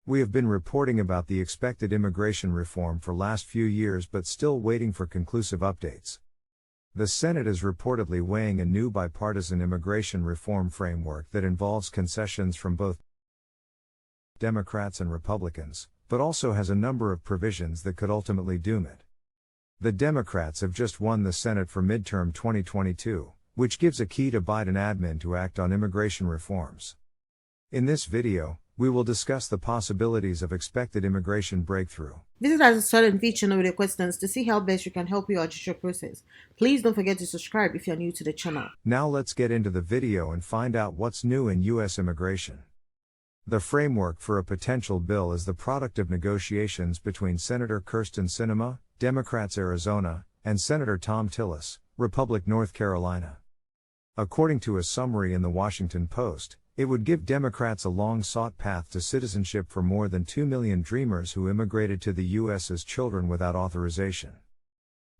We have been reporting about the expected immigration reform for last few years but still waiting for conclusive updates. The Senate is reportedly weighing a new bipartisan immigration reform framework that involves concessions from both Democrats and Republicans, but also has a number of provisions that could ultimately doom it. The Democrats have just won the Senate for midterm 2022, which gives a key to Biden admin to act on immigration reforms. In this video, we will discuss the possibilities of expected immigration breakthrough. Visit our Swat&Vee channel with your questions to see how best we can help you out your process. Please don't forget to subscribe if you're new to the channel. Now let's get into the video and find out what's new in U.S. immigration. The framework for a potential bill is the product of negotiations between Senator Kyrsten Sinema, Democrats Arizona, and Senator Thom Tillis, Republican North Carolina. According to a summary in the Washington Post, it would give Democrats a long-sought path to citizenship for more than 2 million Dreamers who immigrated to the U.S. as children without authorization.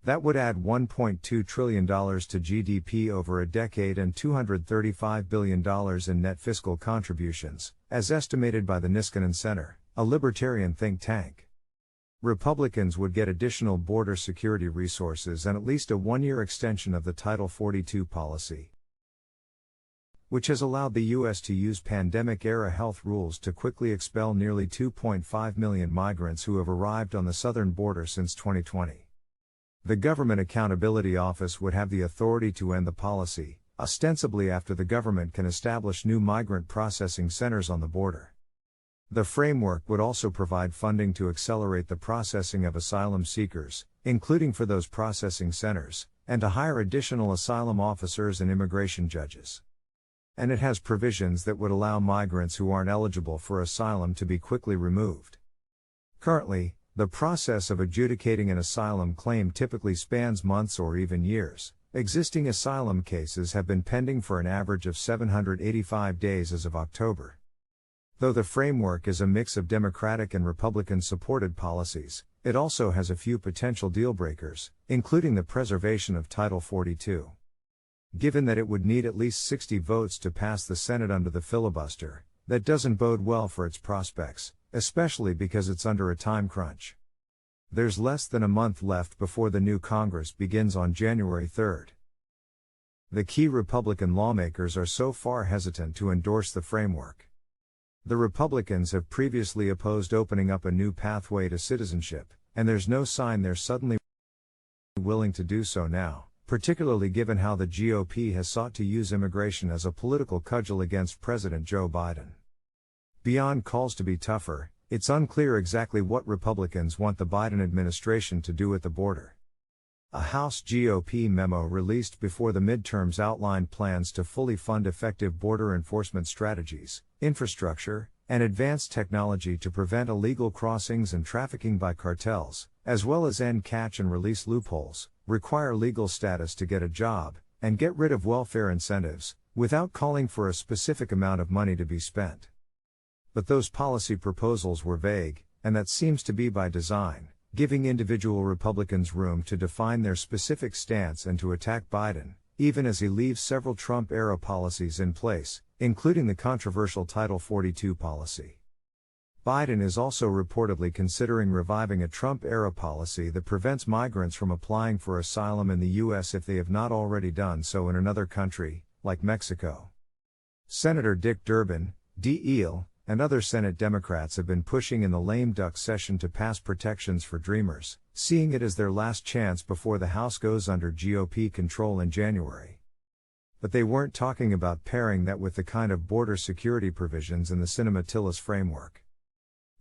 That would add $1.2 trillion to GDP over a decade and $235 billion in net fiscal contributions, as estimated by the Niskanen Center, a libertarian think tank. Republicans would get additional border security resources and at least a one-year extension of the Title 42 policy, which has allowed the U.S. to use pandemic-era health rules to quickly expel nearly 2.5 million migrants who have arrived on the southern border since 2020. The Government Accountability Office would have the authority to end the policy, ostensibly after the government can establish new migrant processing centers on the border. The framework would also provide funding to accelerate the processing of asylum seekers, including for those processing centers, and to hire additional asylum officers and immigration judges. And it has provisions that would allow migrants who aren't eligible for asylum to be quickly removed. Currently, the process of adjudicating an asylum claim typically spans months or even years. Existing asylum cases have been pending for an average of 785 days as of October. Though the framework is a mix of Democratic and Republican-supported policies, it also has a few potential deal-breakers, including the preservation of Title 42. Given that it would need at least 60 votes to pass the Senate under the filibuster, that doesn't bode well for its prospects, especially because it's under a time crunch. There's less than a month left before the new Congress begins on January 3rd. The key Republican lawmakers are so far hesitant to endorse the framework. The Republicans have previously opposed opening up a new pathway to citizenship, and there's no sign they're suddenly willing to do so now, particularly given how the GOP has sought to use immigration as a political cudgel against President Joe Biden. Beyond calls to be tougher, it's unclear exactly what Republicans want the Biden administration to do at the border. A House GOP memo released before the midterms outlined plans to fully fund effective border enforcement strategies, infrastructure, and advanced technology to prevent illegal crossings and trafficking by cartels, as well as end catch and release loopholes, require legal status to get a job, and get rid of welfare incentives, without calling for a specific amount of money to be spent. But those policy proposals were vague, and that seems to be by design, giving individual Republicans room to define their specific stance and to attack Biden, even as he leaves several Trump-era policies in place, including the controversial Title 42 policy. Biden is also reportedly considering reviving a Trump-era policy that prevents migrants from applying for asylum in the U.S. if they have not already done so in another country, like Mexico. Senator Dick Durbin, D.Eel, and other Senate Democrats have been pushing in the lame duck session to pass protections for Dreamers, seeing it as their last chance before the House goes under GOP control in January. But they weren't talking about pairing that with the kind of border security provisions in the Sinema-Tillis framework.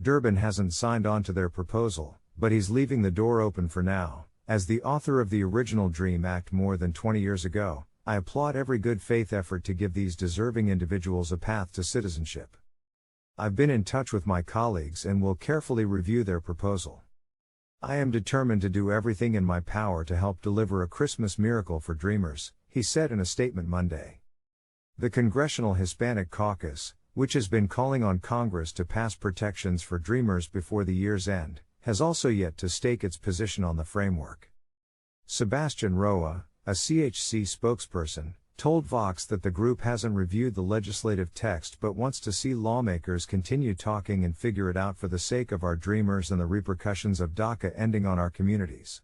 Durbin hasn't signed on to their proposal, but he's leaving the door open for now. As the author of the original DREAM Act more than 20 years ago, I applaud every good faith effort to give these deserving individuals a path to citizenship. I've been in touch with my colleagues and will carefully review their proposal. I am determined to do everything in my power to help deliver a Christmas miracle for Dreamers, he said in a statement Monday. The Congressional Hispanic Caucus, which has been calling on Congress to pass protections for Dreamers before the year's end, has also yet to stake its position on the framework. Sebastian Roa, a CHC spokesperson, told Vox that the group hasn't reviewed the legislative text but wants to see lawmakers continue talking and figure it out for the sake of our dreamers and the repercussions of DACA ending on our communities.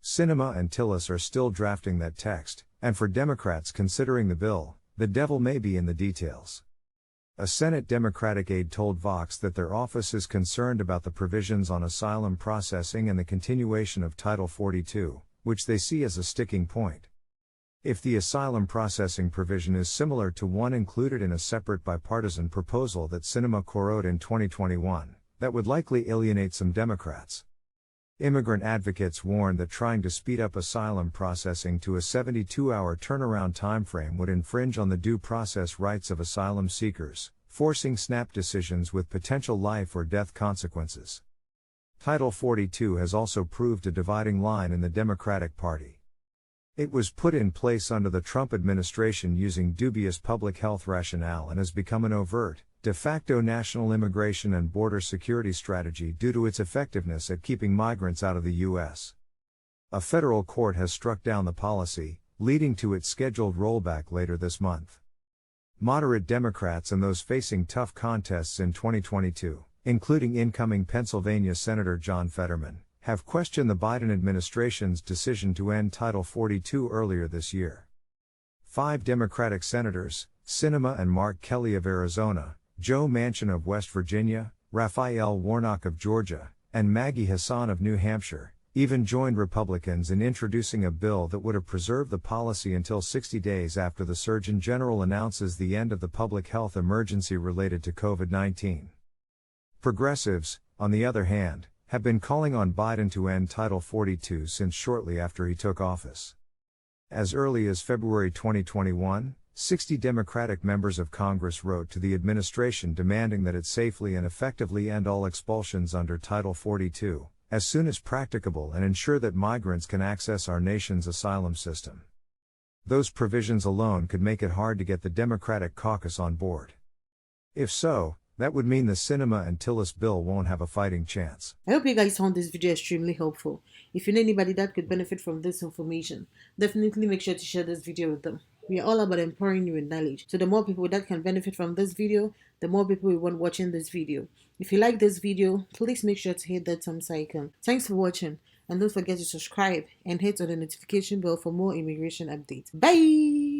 Sinema and Tillis are still drafting that text, and for Democrats considering the bill, the devil may be in the details. A Senate Democratic aide told Vox that their office is concerned about the provisions on asylum processing and the continuation of Title 42, which they see as a sticking point. If the asylum processing provision is similar to one included in a separate bipartisan proposal that Sinema co-wrote in 2021, that would likely alienate some Democrats. Immigrant advocates warn that trying to speed up asylum processing to a 72-hour turnaround timeframe would infringe on the due process rights of asylum seekers, forcing snap decisions with potential life or death consequences. Title 42 has also proved a dividing line in the Democratic Party. It was put in place under the Trump administration using dubious public health rationale and has become an overt, de facto national immigration and border security strategy due to its effectiveness at keeping migrants out of the U.S. A federal court has struck down the policy, leading to its scheduled rollback later this month. Moderate Democrats and those facing tough contests in 2022, including incoming Pennsylvania Senator John Fetterman, have questioned the Biden administration's decision to end Title 42 earlier this year. 5 Democratic senators, Sinema and Mark Kelly of Arizona, Joe Manchin of West Virginia, Raphael Warnock of Georgia, and Maggie Hassan of New Hampshire, even joined Republicans in introducing a bill that would have preserved the policy until 60 days after the Surgeon General announces the end of the public health emergency related to COVID-19. Progressives, on the other hand, have been calling on Biden to end Title 42 since shortly after he took office. As early as February 2021, 60 Democratic members of Congress wrote to the administration demanding that it safely and effectively end all expulsions under Title 42, as soon as practicable, and ensure that migrants can access our nation's asylum system. Those provisions alone could make it hard to get the Democratic caucus on board. If so, that would mean the Sinema and Tillis bill won't have a fighting chance. I hope you guys found this video extremely helpful. If you know anybody that could benefit from this information, definitely make sure to share this video with them. We are all about empowering you with knowledge. So the more people that can benefit from this video, the more people we want watching this video. If you like this video, please make sure to hit that thumbs icon. Thanks for watching, and don't forget to subscribe and hit on the notification bell for more immigration updates. Bye!